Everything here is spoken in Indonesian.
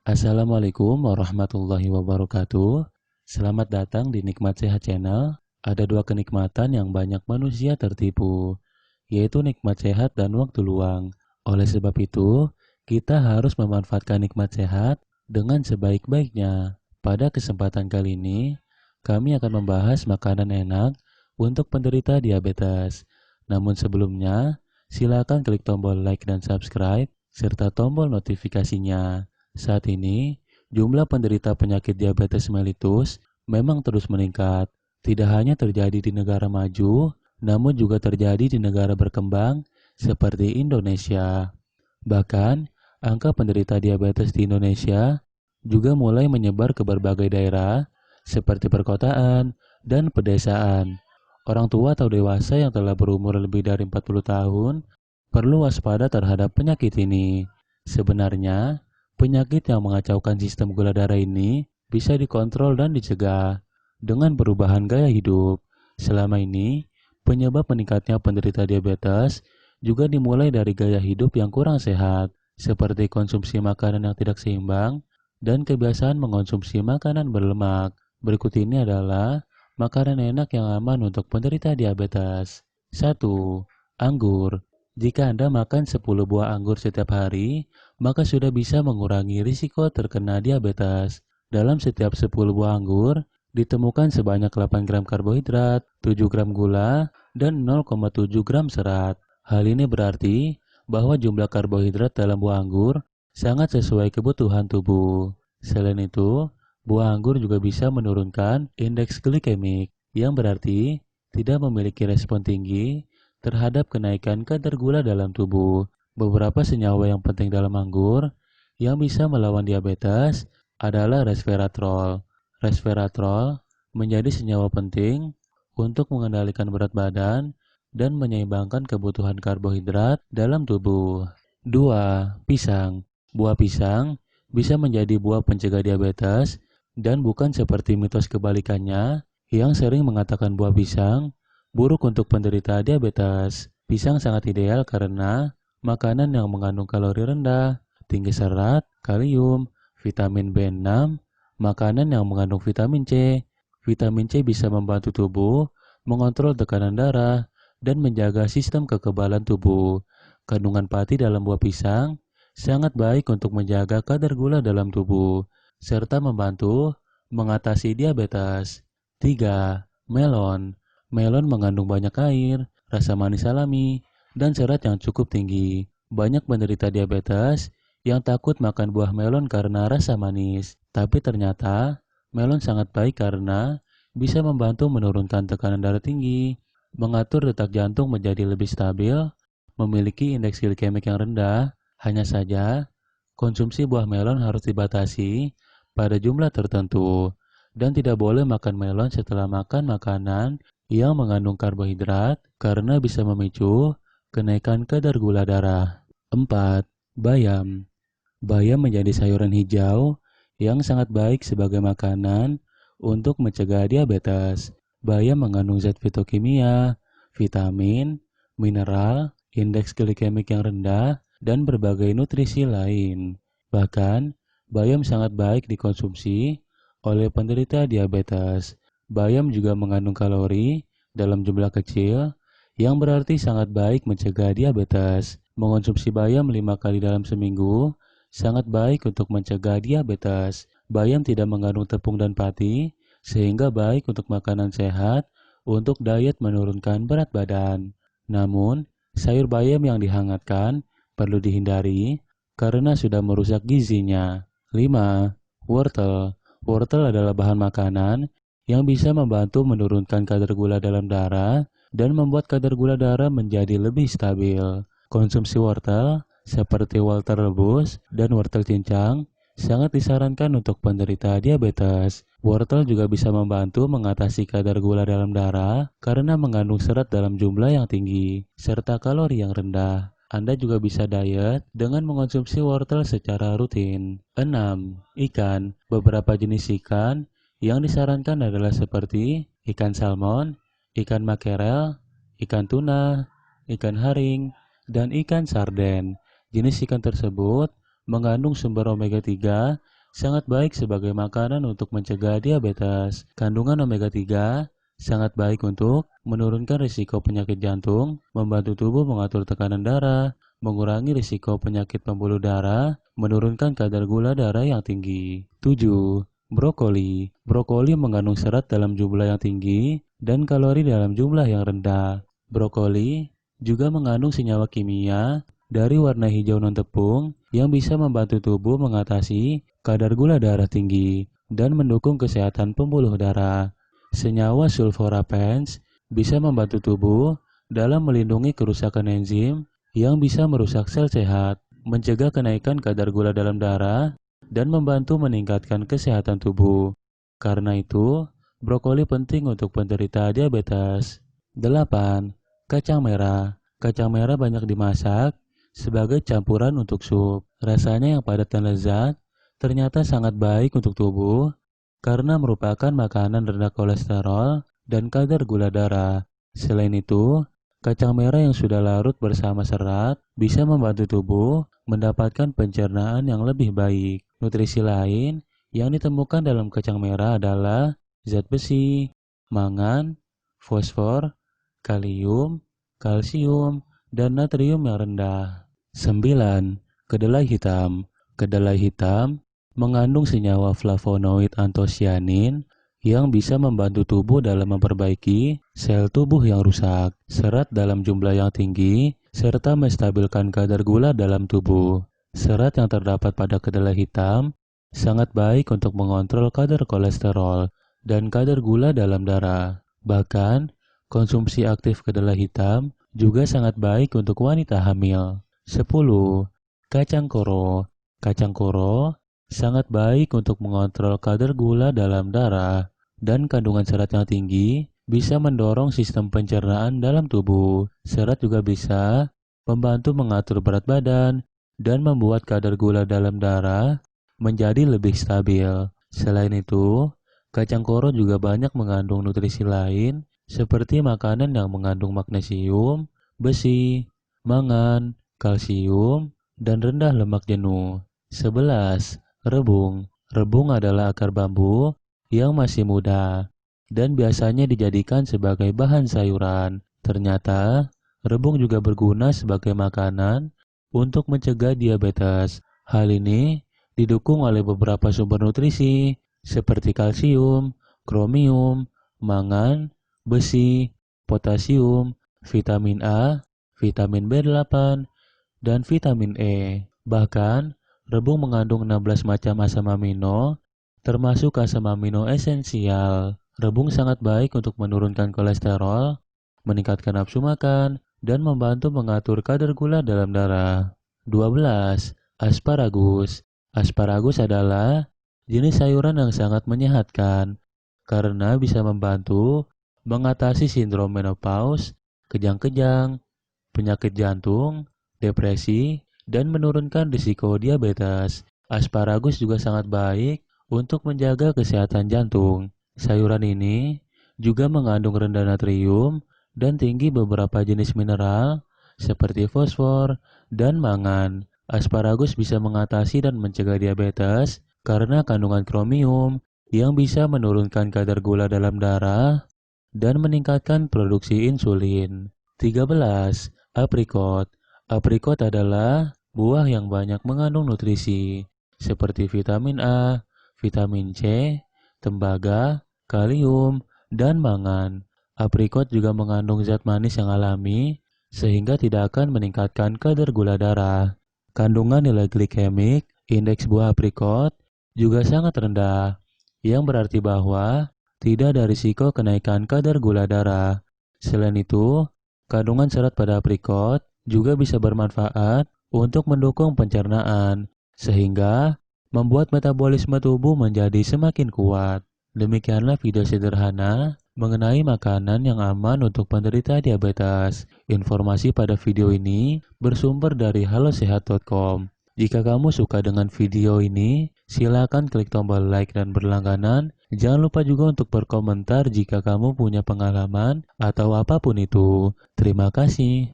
Assalamualaikum warahmatullahi wabarakatuh. Selamat datang di Nikmat Sehat Channel. Ada dua kenikmatan yang banyak manusia tertipu, yaitu nikmat sehat dan waktu luang. Oleh sebab itu, kita harus memanfaatkan nikmat sehat dengan sebaik-baiknya. Pada kesempatan kali ini, kami akan membahas makanan enak untuk penderita diabetes. Namun sebelumnya, silakan klik tombol like dan subscribe, serta tombol notifikasinya. Saat ini, jumlah penderita penyakit diabetes mellitus memang terus meningkat. Tidak hanya terjadi di negara maju, namun juga terjadi di negara berkembang seperti Indonesia. Bahkan, angka penderita diabetes di Indonesia juga mulai menyebar ke berbagai daerah seperti perkotaan dan pedesaan. Orang tua atau dewasa yang telah berumur lebih dari 40 tahun perlu waspada terhadap penyakit ini. Sebenarnya, penyakit yang mengacaukan sistem gula darah ini bisa dikontrol dan dicegah dengan perubahan gaya hidup. Selama ini, penyebab meningkatnya penderita diabetes juga dimulai dari gaya hidup yang kurang sehat, seperti konsumsi makanan yang tidak seimbang dan kebiasaan mengonsumsi makanan berlemak. Berikut ini adalah makanan enak yang aman untuk penderita diabetes. 1. Anggur. Jika Anda makan 10 buah anggur setiap hari, maka sudah bisa mengurangi risiko terkena diabetes. Dalam setiap 10 buah anggur, ditemukan sebanyak 8 gram karbohidrat, 7 gram gula, dan 0,7 gram serat. Hal ini berarti bahwa jumlah karbohidrat dalam buah anggur sangat sesuai kebutuhan tubuh. Selain itu, buah anggur juga bisa menurunkan indeks glikemik, yang berarti tidak memiliki respon tinggi terhadap kenaikan kadar gula dalam tubuh. Beberapa senyawa yang penting dalam anggur yang bisa melawan diabetes adalah resveratrol. Resveratrol menjadi senyawa penting untuk mengendalikan berat badan dan menyeimbangkan kebutuhan karbohidrat dalam tubuh. 2. Pisang. Buah pisang bisa menjadi buah pencegah diabetes dan bukan seperti mitos kebalikannya yang sering mengatakan buah pisang buruk untuk penderita diabetes. Pisang sangat ideal karena makanan yang mengandung kalori rendah, tinggi serat, kalium, vitamin B6, makanan yang mengandung vitamin C. Vitamin C bisa membantu tubuh mengontrol tekanan darah dan menjaga sistem kekebalan tubuh. Kandungan pati dalam buah pisang sangat baik untuk menjaga kadar gula dalam tubuh, serta membantu mengatasi diabetes. 3. Melon. Melon mengandung banyak air, rasa manis alami, dan serat yang cukup tinggi. Banyak penderita diabetes yang takut makan buah melon karena rasa manis. Tapi ternyata, melon sangat baik karena bisa membantu menurunkan tekanan darah tinggi, mengatur detak jantung menjadi lebih stabil, memiliki indeks glikemik yang rendah. Hanya saja, konsumsi buah melon harus dibatasi pada jumlah tertentu, dan tidak boleh makan melon setelah makan makanan yang mengandung karbohidrat karena bisa memicu kenaikan kadar gula darah. 4. Bayam. Bayam menjadi sayuran hijau yang sangat baik sebagai makanan untuk mencegah diabetes. Bayam mengandung zat fitokimia, vitamin, mineral, indeks glikemik yang rendah, dan berbagai nutrisi lain. Bahkan, bayam sangat baik dikonsumsi oleh penderita diabetes. Bayam juga mengandung kalori dalam jumlah kecil, yang berarti sangat baik mencegah diabetes. Mengonsumsi bayam 5 kali dalam seminggu sangat baik untuk mencegah diabetes. Bayam tidak mengandung tepung dan pati, sehingga baik untuk makanan sehat untuk diet menurunkan berat badan. Namun, sayur bayam yang dihangatkan perlu dihindari karena sudah merusak gizinya. 5. Wortel. Wortel adalah bahan makanan yang bisa membantu menurunkan kadar gula dalam darah dan membuat kadar gula darah menjadi lebih stabil. Konsumsi wortel seperti wortel rebus dan wortel cincang sangat disarankan untuk penderita diabetes. Wortel juga bisa membantu mengatasi kadar gula dalam darah karena mengandung serat dalam jumlah yang tinggi serta kalori yang rendah. Anda juga bisa diet dengan mengonsumsi wortel secara rutin. 6. Ikan. Beberapa jenis ikan yang disarankan adalah seperti ikan salmon, ikan makerel, ikan tuna, ikan haring, dan ikan sarden. Jenis ikan tersebut mengandung sumber omega 3 sangat baik sebagai makanan untuk mencegah diabetes. Kandungan omega 3 sangat baik untuk menurunkan risiko penyakit jantung, membantu tubuh mengatur tekanan darah, mengurangi risiko penyakit pembuluh darah, menurunkan kadar gula darah yang tinggi. 7. Brokoli. Brokoli mengandung serat dalam jumlah yang tinggi dan kalori dalam jumlah yang rendah. Brokoli juga mengandung senyawa kimia dari warna hijau non-tepung yang bisa membantu tubuh mengatasi kadar gula darah tinggi dan mendukung kesehatan pembuluh darah. Senyawa sulforapens bisa membantu tubuh dalam melindungi kerusakan enzim yang bisa merusak sel sehat, mencegah kenaikan kadar gula dalam darah, dan membantu meningkatkan kesehatan tubuh. Karena itu, brokoli penting untuk penderita diabetes. 8. Kacang merah. Kacang merah banyak dimasak sebagai campuran untuk sup. Rasanya yang padat dan lezat ternyata sangat baik untuk tubuh karena merupakan makanan rendah kolesterol dan kadar gula darah. Selain itu, kacang merah yang sudah larut bersama serat bisa membantu tubuh mendapatkan pencernaan yang lebih baik. Nutrisi lain yang ditemukan dalam kacang merah adalah zat besi, mangan, fosfor, kalium, kalsium, dan natrium yang rendah. 9. Kedelai hitam. Kedelai hitam mengandung senyawa flavonoid antosianin yang bisa membantu tubuh dalam memperbaiki sel tubuh yang rusak, serat dalam jumlah yang tinggi, serta menstabilkan kadar gula dalam tubuh. Serat yang terdapat pada kedelai hitam sangat baik untuk mengontrol kadar kolesterol dan kadar gula dalam darah. Bahkan, konsumsi aktif kedelai hitam juga sangat baik untuk wanita hamil. 10. Kacang koro. Kacang koro sangat baik untuk mengontrol kadar gula dalam darah, dan kandungan serat yang tinggi bisa mendorong sistem pencernaan dalam tubuh. Serat juga bisa membantu mengatur berat badan dan membuat kadar gula dalam darah menjadi lebih stabil. Selain itu, kacang koro juga banyak mengandung nutrisi lain seperti makanan yang mengandung magnesium, besi, mangan, kalsium, dan rendah lemak jenuh. 11. Rebung. Rebung adalah akar bambu yang masih muda dan biasanya dijadikan sebagai bahan sayuran. Ternyata, rebung juga berguna sebagai makanan untuk mencegah diabetes. Hal ini didukung oleh beberapa sumber nutrisi seperti kalsium, kromium, mangan, besi, potasium, vitamin A, vitamin B8, dan vitamin E. Bahkan, rebung mengandung 16 macam asam amino, termasuk asam amino esensial. Rebung sangat baik untuk menurunkan kolesterol, meningkatkan nafsu makan, dan membantu mengatur kadar gula dalam darah. 12. Asparagus. Asparagus adalah jenis sayuran yang sangat menyehatkan karena bisa membantu mengatasi sindrom menopause, kejang-kejang, penyakit jantung, depresi, dan menurunkan risiko diabetes. Asparagus juga sangat baik untuk menjaga kesehatan jantung. Sayuran ini juga mengandung rendah natrium dan tinggi beberapa jenis mineral seperti fosfor dan mangan. Asparagus bisa mengatasi dan mencegah diabetes karena kandungan kromium yang bisa menurunkan kadar gula dalam darah dan meningkatkan produksi insulin. 13. Aprikot. Aprikot adalah buah yang banyak mengandung nutrisi seperti vitamin A, vitamin C, tembaga, kalium, dan mangan. Aprikot juga mengandung zat manis yang alami sehingga tidak akan meningkatkan kadar gula darah. Kandungan nilai glikemik indeks buah aprikot juga sangat rendah, yang berarti bahwa tidak ada risiko kenaikan kadar gula darah. Selain itu, kandungan serat pada aprikot juga bisa bermanfaat untuk mendukung pencernaan, sehingga membuat metabolisme tubuh menjadi semakin kuat. Demikianlah video sederhana mengenai makanan yang aman untuk penderita diabetes. Informasi pada video ini bersumber dari halosehat.com. Jika kamu suka dengan video ini, silakan klik tombol like dan berlangganan. Jangan lupa juga untuk berkomentar jika kamu punya pengalaman atau apapun itu. Terima kasih.